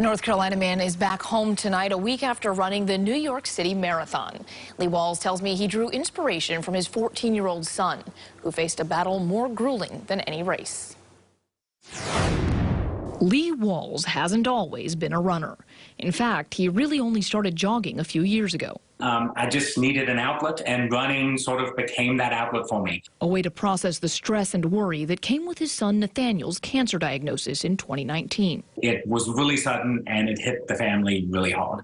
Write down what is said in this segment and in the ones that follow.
A North Carolina man is back home tonight, a week after running the New York City Marathon. Lee Walls tells me he drew inspiration from his 14-year-old son, who faced a battle more grueling than any race. Lee Walls hasn't always been a runner. In fact, he really only started jogging a few years ago. I just needed an outlet, and running sort of became that outlet for me. A way to process the stress and worry that came with his son Nathaniel's cancer diagnosis in 2019. It was really sudden, and it hit the family really hard.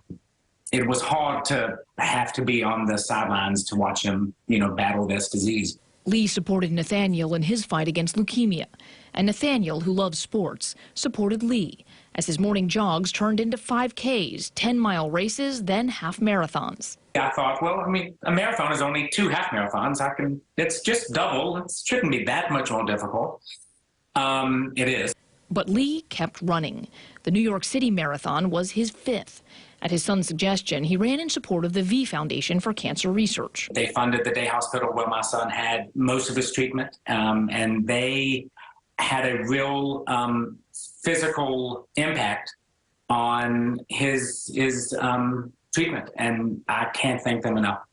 It was hard to have to be on the sidelines to watch him, battle this disease. Lee supported Nathaniel in his fight against leukemia, and Nathaniel, who loves sports, supported Lee as his morning jogs turned into 5Ks, 10-mile races, then half marathons. I thought, well, a marathon is only 2 half marathons. It's just double. It shouldn't be that much more difficult. It is. But Lee kept running. The New York City Marathon was his 5th. At his son's suggestion, he ran in support of the V Foundation for Cancer Research. They funded the day hospital where my son had most of his treatment, and they had a real physical impact on his treatment, and I can't thank them enough.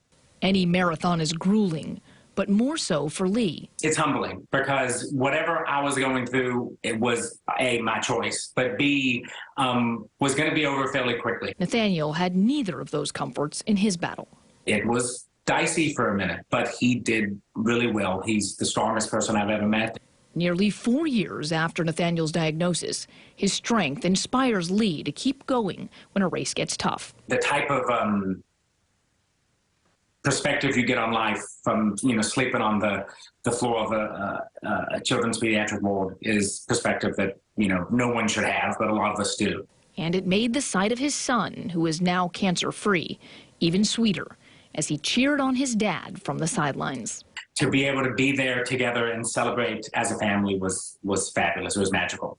Any marathon is grueling, but more so for Lee. It's humbling because whatever I was going through, it was A, my choice, but B, was going to be over fairly quickly. Nathaniel had neither of those comforts in his battle. It was dicey for a minute, but he did really well. He's the strongest person I've ever met. Nearly 4 years after Nathaniel's diagnosis, his strength inspires Lee to keep going when a race gets tough. The type of perspective you get on life from sleeping on the floor of a children's pediatric ward is perspective that no one should have, but a lot of us do. And it made the sight of his son, who is now cancer-free, even sweeter as he cheered on his dad from the sidelines. To be able to be there together and celebrate as a family was fabulous. It was magical.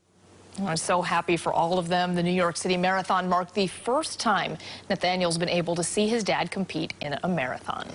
I'm so happy for all of them. The New York City Marathon marked the first time Nathaniel's been able to see his dad compete in a marathon.